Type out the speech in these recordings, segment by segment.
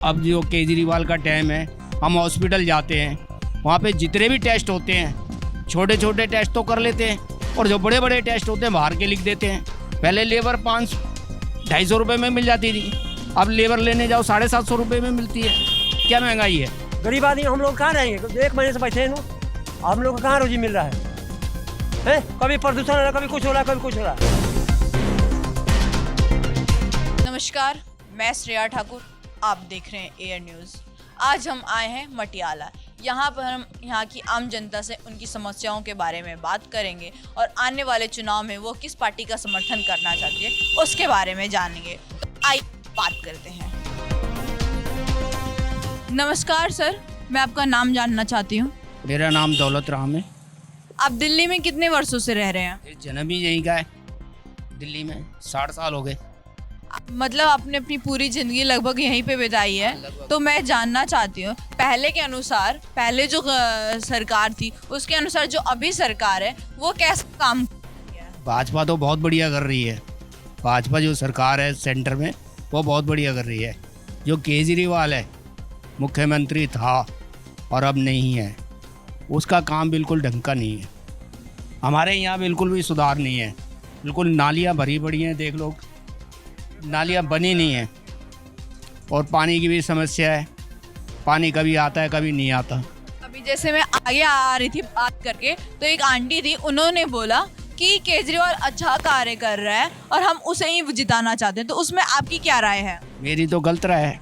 अब जो केजरीवाल का टाइम है, हम हॉस्पिटल जाते हैं, वहाँ पे जितने भी टेस्ट होते हैं, छोटे छोटे टेस्ट तो कर लेते हैं और जो बड़े बड़े टेस्ट होते हैं बाहर के लिख देते हैं। पहले लेबर 500-250 रुपये में मिल जाती थी, अब लेबर लेने जाओ 750 रुपये में मिलती है। क्या महंगाई है। गरीब आदमी हम लोग कहाँ रहेंगे? 1 महीने से बैठे हैं, हम लोग को कहाँ रोजी मिल रहा है? कभी प्रदूषण हो रहा है, कभी कुछ हो रहा है, कभी कुछ हो रहा है। नमस्कार, मैं श्रेया ठाकुर, आप देख रहे हैं एयर न्यूज़। आज हम आए हैं मटियाला। यहाँ पर हम यहाँ की आम जनता से उनकी समस्याओं के बारे में बात करेंगे और आने वाले चुनाव में वो किस पार्टी का समर्थन करना चाहती है उसके बारे में जानेंगे। तो आइए बात करते हैं। नमस्कार सर, मैं आपका नाम जानना चाहती हूँ। मेरा नाम दौलत राम है। आप दिल्ली में कितने वर्षों से रह रहे हैं? जन्म ही यहीं का है, दिल्ली में 60 साल हो गए। मतलब आपने अपनी पूरी ज़िंदगी लगभग यहीं पे बिताई है। तो मैं जानना चाहती हूँ, पहले के अनुसार, पहले जो सरकार थी उसके अनुसार जो अभी सरकार है वो कैसा काम कर रही है? भाजपा तो बहुत बढ़िया कर रही है। भाजपा जो सरकार है सेंटर में, वो बहुत बढ़िया कर रही है। जो केजरीवाल है, मुख्यमंत्री था और अब नहीं है, उसका काम बिल्कुल ढंग का नहीं है। हमारे यहाँ बिल्कुल भी सुधार नहीं है। बिल्कुल नालियाँ भरी पड़ी हैं, देख लो, नालियाँ बनी नहीं हैं। और पानी की भी समस्या है, पानी कभी आता है कभी नहीं आता। अभी जैसे मैं आगे आ रही थी बात करके, तो एक आंटी थी, उन्होंने बोला कि केजरीवाल अच्छा कार्य कर रहा है और हम उसे ही जिताना चाहते हैं। तो उसमें आपकी क्या राय है? मेरी तो गलत राय है,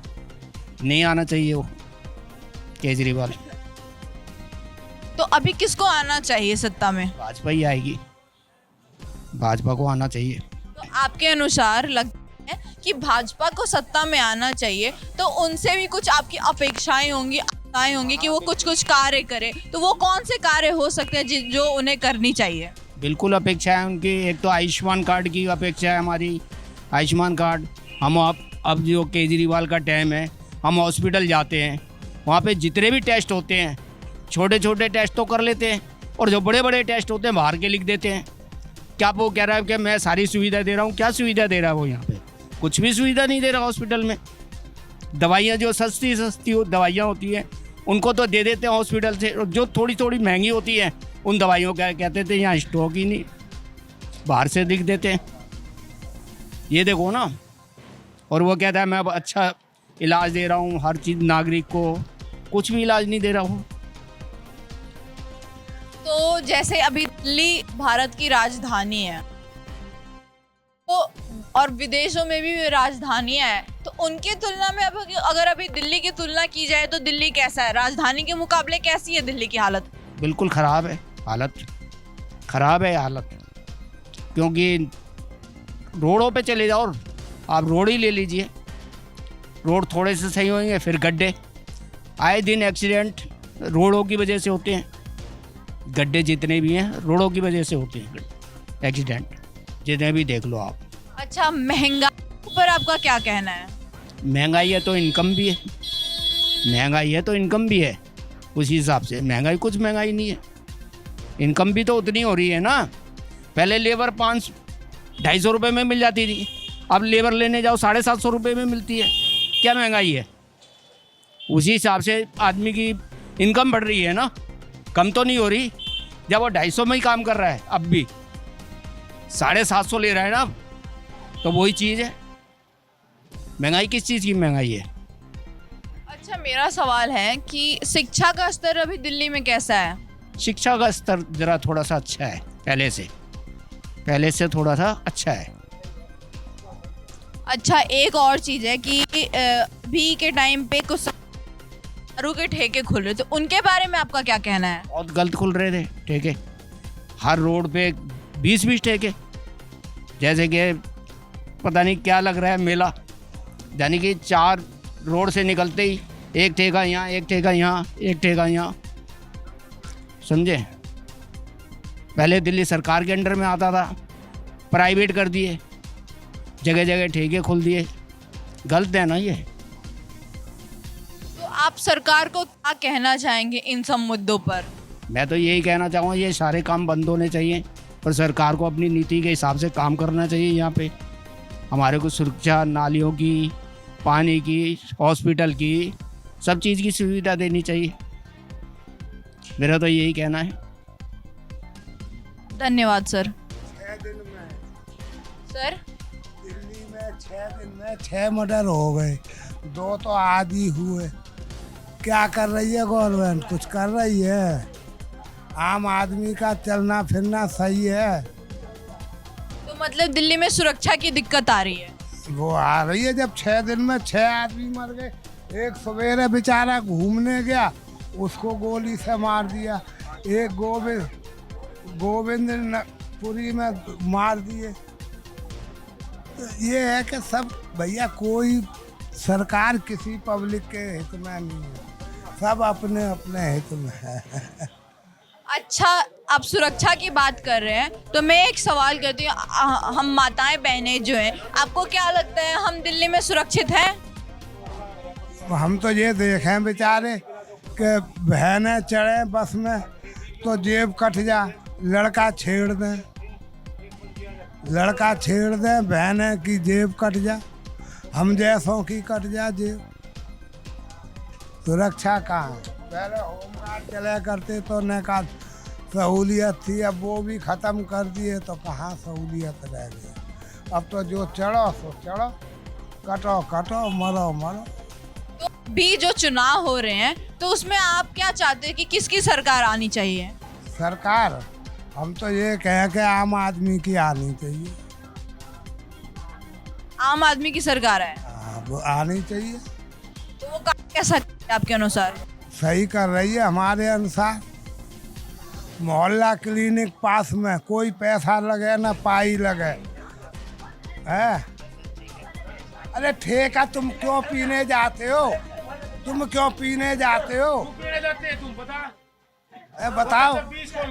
नहीं आना चाहिए वो केजरीवाल। तो अभी किसको आना चाहिए सत्ता में? भाजपा ही आएगी, भाजपा को आना चाहिए। तो आपके अनुसार लगता है कि भाजपा को सत्ता में आना चाहिए, तो उनसे भी कुछ आपकी अपेक्षाएं होंगी, आशाएं होंगी कि वो कुछ कुछ कार्य करे। तो वो कौन से कार्य हो सकते हैं जो उन्हें करनी चाहिए? बिल्कुल अपेक्षा है उनकी। एक तो आयुष्मान कार्ड की अपेक्षा है हमारी। आयुष्मान कार्ड, हम अब जो केजरीवाल का टाइम है, हम हॉस्पिटल जाते हैं, वहाँ पे जितने भी टेस्ट होते हैं, छोटे छोटे टेस्ट तो कर लेते हैं और जो बड़े बड़े टेस्ट होते हैं बाहर के लिख देते हैं। क्या वो कह रहा है कि मैं सारी सुविधा दे रहा हूँ? क्या सुविधा दे रहा है वो? यहाँ पे कुछ भी सुविधा नहीं दे रहा हॉस्पिटल में। दवाइयाँ जो सस्ती दवाइयाँ होती हैं उनको तो दे देते हैं हॉस्पिटल से, जो थोड़ी थोड़ी महंगी होती है उन दवाइयों का कहते थे यहाँ स्टॉक ही नहीं, बाहर से लिख देते हैं। ये देखो ना। और वो कहता है मैं अब अच्छा इलाज दे रहा हूँ हर चीज़ नागरिक को, कुछ भी इलाज नहीं दे रहा हूँ। तो जैसे अभी दिल्ली भारत की राजधानी है, तो और विदेशों में भी राजधानियां हैं, तो उनकी तुलना में अगर अभी दिल्ली की तुलना की जाए तो दिल्ली कैसा है? राजधानी के मुकाबले कैसी है दिल्ली की हालत? बिल्कुल ख़राब है हालत, ख़राब है हालत। क्योंकि रोडों पे चले जाओ, आप रोड ही ले लीजिए, रोड थोड़े से सही होंगे फिर गड्ढे। आए दिन एक्सीडेंट रोडों की वजह से होते हैं, गड्ढे जितने भी हैं रोडों की वजह से होते हैं एक्सीडेंट, जितने भी देख लो आप। अच्छा, महंगाई पर आपका क्या कहना है? महंगाई है तो इनकम भी है, महंगाई है तो इनकम भी है। उसी हिसाब से महंगाई, कुछ महंगाई नहीं है, इनकम भी तो उतनी हो रही है ना। पहले लेबर 500-250 रुपये में मिल जाती थी, अब लेबर लेने जाओ 750 रुपये में मिलती है। क्या महंगाई है? उसी हिसाब से आदमी की इनकम बढ़ रही है ना, कम तो नहीं हो रही। जब वो 250 में ही काम कर रहा है, अब भी 750 ले रहा है ना, तो वही चीज़ है। महंगाई किस चीज़ की महंगाई है? अच्छा, मेरा सवाल है कि शिक्षा का स्तर अभी दिल्ली में कैसा है? शिक्षा का स्तर ज़रा थोड़ा सा अच्छा है, पहले से थोड़ा सा अच्छा है। अच्छा, एक और चीज़ है कि अभी के टाइम पे कुछ दारू के ठेके खुल रहे, तो उनके बारे में आपका क्या कहना है? बहुत गलत खुल रहे थे ठेके, हर रोड पे 20-20 ठेके, जैसे कि पता नहीं क्या लग रहा है मेला। यानी कि 4 रोड से निकलते ही एक ठेका यहाँ, एक ठेका यहाँ, एक ठेका यहाँ, समझे। पहले दिल्ली सरकार के अंडर में आता था, प्राइवेट कर दिए, जगह जगह ठेके खोल दिए। गलत है ना ये। तो आप सरकार को क्या कहना चाहेंगे इन सब मुद्दों पर? मैं तो यही कहना चाहूँगा, ये सारे काम बंद होने चाहिए और सरकार को अपनी नीति के हिसाब से काम करना चाहिए। यहाँ पे हमारे को सुरक्षा, नालियों की, पानी की, हॉस्पिटल की, सब चीज़ की सुविधा देनी चाहिए। मेरा तो यही कहना है। धन्यवाद सर। 6 दिन में सर दिल्ली में 6 दिन में 6 मर्डर हो गए, 2 तो आज ही हुए। क्या कर रही है गवर्नमेंट? कुछ कर रही है? आम आदमी का चलना फिरना सही है? तो मतलब दिल्ली में सुरक्षा की दिक्कत आ रही है। वो आ रही है जब 6 दिन में 6 आदमी मर गए। एक सवेरे बेचारा घूमने गया, उसको गोली से मार दिया। एक गोविंदपुरी में मार दिए। तो ये है कि सब भैया, कोई सरकार किसी पब्लिक के हित में नहीं है, सब अपने अपने हित में है। अच्छा, आप सुरक्षा की बात कर रहे हैं तो मैं एक सवाल करती हूँ, हम माताएं बहनें जो हैं, आपको क्या लगता है हम दिल्ली में सुरक्षित हैं? हम तो ये देखें बेचारे कि बहनें चढ़े बस में तो जेब कट जा, लड़का छेड़ दें, बहनें की जेब कट जा, हम जैसों की कट जा जेब। सुरक्षा कहाँ? पहले होमगार्ड चले करते तो न का सहूलियत थी, अब वो भी ख़त्म कर दिए तो कहाँ सहूलियत रह गई। अब तो जो चढ़ो सो चढ़ो, कटो कटो, मरो मरो। तो भी जो चुनाव हो रहे हैं तो उसमें आप क्या चाहते हैं कि किसकी सरकार आनी चाहिए? सरकार हम तो ये कहें कि आम आदमी की आनी चाहिए। आम आदमी की सरकार है वो आनी चाहिए। तो वो काम कैसा करती है आपके अनुसार? सही कर रही है हमारे अनुसार। मोहल्ला क्लिनिक पास में, कोई पैसा लगे ना पाई लगे है। अरे ठेका तुम क्यों पीने जाते हो? तुम क्यों पीने जाते हो? बताओ।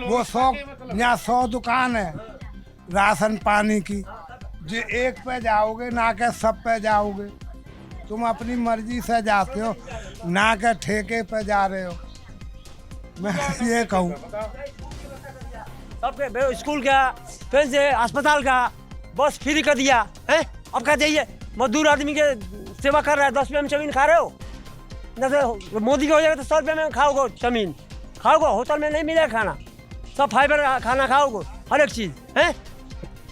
वो 100 दुकान है राशन पानी की, जो एक पे जाओगे ना के सब पे जाओगे। तुम अपनी मर्जी से जाते हो, ना के ठेके पे जा रहे हो। मैं ये कहूँ सबके स्कूल का, फिर से अस्पताल का बस फ्री कर दिया है। अब क्या चाहिए? मजदूर आदमी के सेवा कर रहा है, 10 रुपये में जमीन खा रहे हो। जैसे मोदी का हो जाएगा तो 100 रुपये में खाओगे जमीन, खाओगे, होटल में नहीं मिलेगा खाना, सब फाइबर खाना खाओगे, हर एक चीज़ है।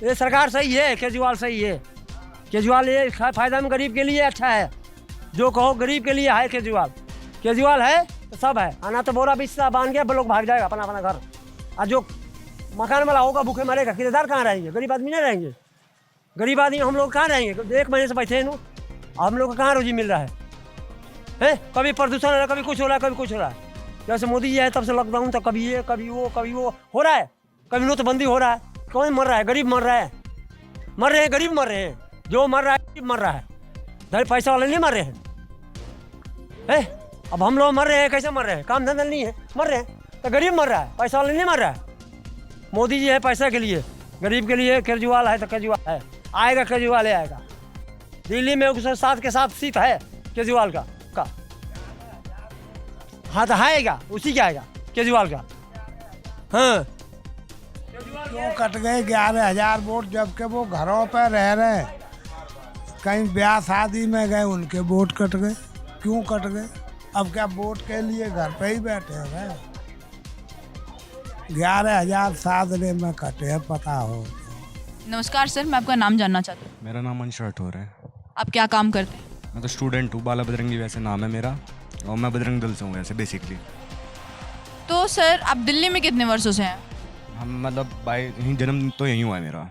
ये सरकार सही है, केजरीवाल सही है। केजरीवाल ये फायदा में गरीब के लिए अच्छा है, जो कहो गरीब के लिए है। केजरीवाल है तो सब है। आना तो बोरा बिस्सा बांध के लोग भाग जाएगा अपना अपना घर, और जो मकान वाला होगा भूखे मरेगा। किराएदार कहाँ रहेंगे? गरीब आदमी नहीं रहेंगे। गरीब आदमी हम लोग कहाँ रहेंगे? 1 महीने से बैठे हैं, हम लोग को कहाँ रोजी मिल रहा है? कभी प्रदूषण हो रहा है, कभी कुछ हो रहा है, कभी कुछ हो रहा है। जैसे मोदी जी है तब से लॉकडाउन, तो कभी ये कभी वो हो रहा है, कभी नोटबंदी हो रहा है। कौन मर रहा है? गरीब मर रहा है, गरीब मर रहे हैं। जो मर रहा है गरीब मर रहा है, धर पैसा वाले नहीं मर रहे हैं। अब हम लोग मर रहे हैं, कैसे मर रहे हैं? काम धंधा नहीं है, मर रहे हैं। तो गरीब मर रहा है, पैसा वाले नहीं मर रहा है। मोदी जी है पैसा के लिए, गरीब के लिए। केजरीवाल है तो केजरीवाल है, आएगा केजरीवाल आएगा। दिल्ली में 107 के 7 सीट है केजरीवाल का। हाँ तो आएगा, उसी का आएगा केजरीवाल का। हाँ क्यों कट गए 11,000 वोट, जबकि वो घरों पर रह रहे हैं। कहीं ब्याह शादी में गए, उनके वोट कट गए। क्यों कट गए? अब क्या वोट के लिए घर पे ही बैठे हैं? 11,000 साधने में कटे हैं, पता हो। नमस्कार सर, मैं आपका नाम जानना चाहती हूँ। मेरा नाम अंश राठौर है। आप क्या काम करते हैं? मैं तो स्टूडेंट हूँ, बाला बजरंगी वैसे नाम है मेरा, और मैं बजरंग दल से हूँ वैसे बेसिकली। तो सर आप दिल्ली में कितने वर्षों से हैं? हम मतलब यहीं जन्म तो यहीं हुआ है मेरा।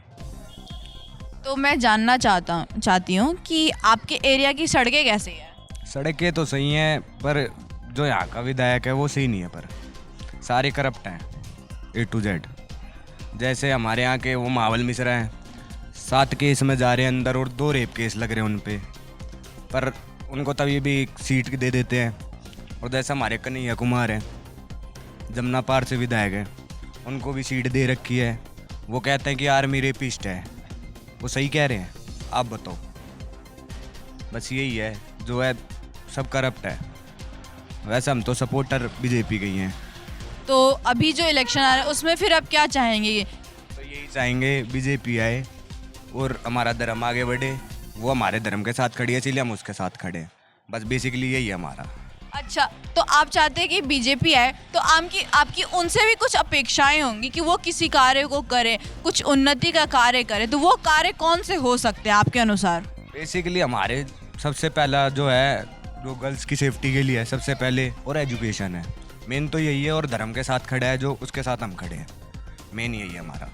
तो मैं जानना चाहती हूँ कि आपके एरिया की सड़कें कैसी हैं? सड़कें तो सही हैं, पर जो यहाँ का विधायक है वो सही नहीं है, पर सारे करप्ट हैं A to Z। जैसे हमारे यहाँ के वो मावल मिश्रा हैं, 7 केस में जा रहे हैं अंदर, और 2 रेप केस लग रहे हैं उन पे, पर उनको तभी भी एक सीट दे देते हैं। और जैसे हमारे कन्हैया कुमार हैं, जमुना पार से विधायक हैं, उनको भी सीट दे रखी है। वो कहते हैं कि आर्मी रेपिस्ट है। वो सही कह रहे हैं? आप बताओ। बस यही है जो है, सब करप्ट है। वैसे हम तो सपोर्टर बीजेपी के ही हैं। तो अभी जो इलेक्शन आ रहा है उसमें फिर आप क्या चाहेंगे? तो यही चाहेंगे बीजेपी आए और हमारा धर्म आगे बढ़े, वो हमारे धर्म के साथ खड़ी है, इसलिए हम उसके साथ खड़े हैं। बस बेसिकली यही है हमारा। अच्छा, तो आप चाहते हैं कि बीजेपी आए, तो आपकी उनसे भी कुछ अपेक्षाएं होंगी कि वो किसी कार्य को करे, कुछ उन्नति का कार्य करे, तो वो कार्य कौन से हो सकते हैं आपके अनुसार? बेसिकली हमारे सबसे पहला जो है, जो गर्ल्स की सेफ्टी के लिए है सबसे पहले, और एजुकेशन है मेन, तो यही है। और धर्म के साथ खड़ा है जो, उसके साथ हम खड़े हैं, मेन यही है हमारा।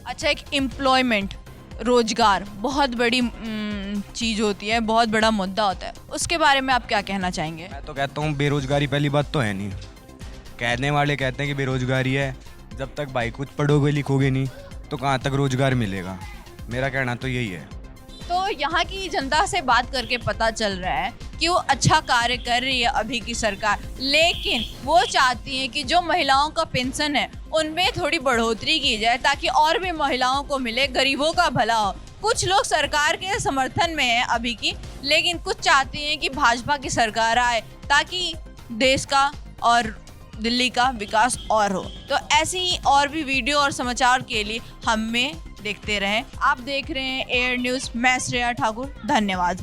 अच्छा, एक एम्प्लॉयमेंट, रोजगार बहुत बड़ी चीज़ होती है, बहुत बड़ा मुद्दा होता है, उसके बारे में आप क्या कहना चाहेंगे? मैं तो कहता हूँ बेरोजगारी पहली बात तो है नहीं। कहने वाले कहते हैं कि बेरोजगारी है, जब तक भाई कुछ पढ़ोगे लिखोगे नहीं तो कहाँ तक रोजगार मिलेगा। मेरा कहना तो यही है। तो यहाँ की जनता से बात करके पता चल रहा है कि वो अच्छा कार्य कर रही है अभी की सरकार, लेकिन वो चाहती है कि जो महिलाओं का पेंशन है उनमें थोड़ी बढ़ोतरी की जाए ताकि और भी महिलाओं को मिले, गरीबों का भला हो। कुछ लोग सरकार के समर्थन में हैं अभी की, लेकिन कुछ चाहती हैं कि भाजपा की सरकार आए ताकि देश का और दिल्ली का विकास और हो। तो ऐसी ही और भी वीडियो और समाचार के लिए हमें देखते रहें। आप देख रहे हैं एयर न्यूज़, मैं श्रेया ठाकुर, धन्यवाद।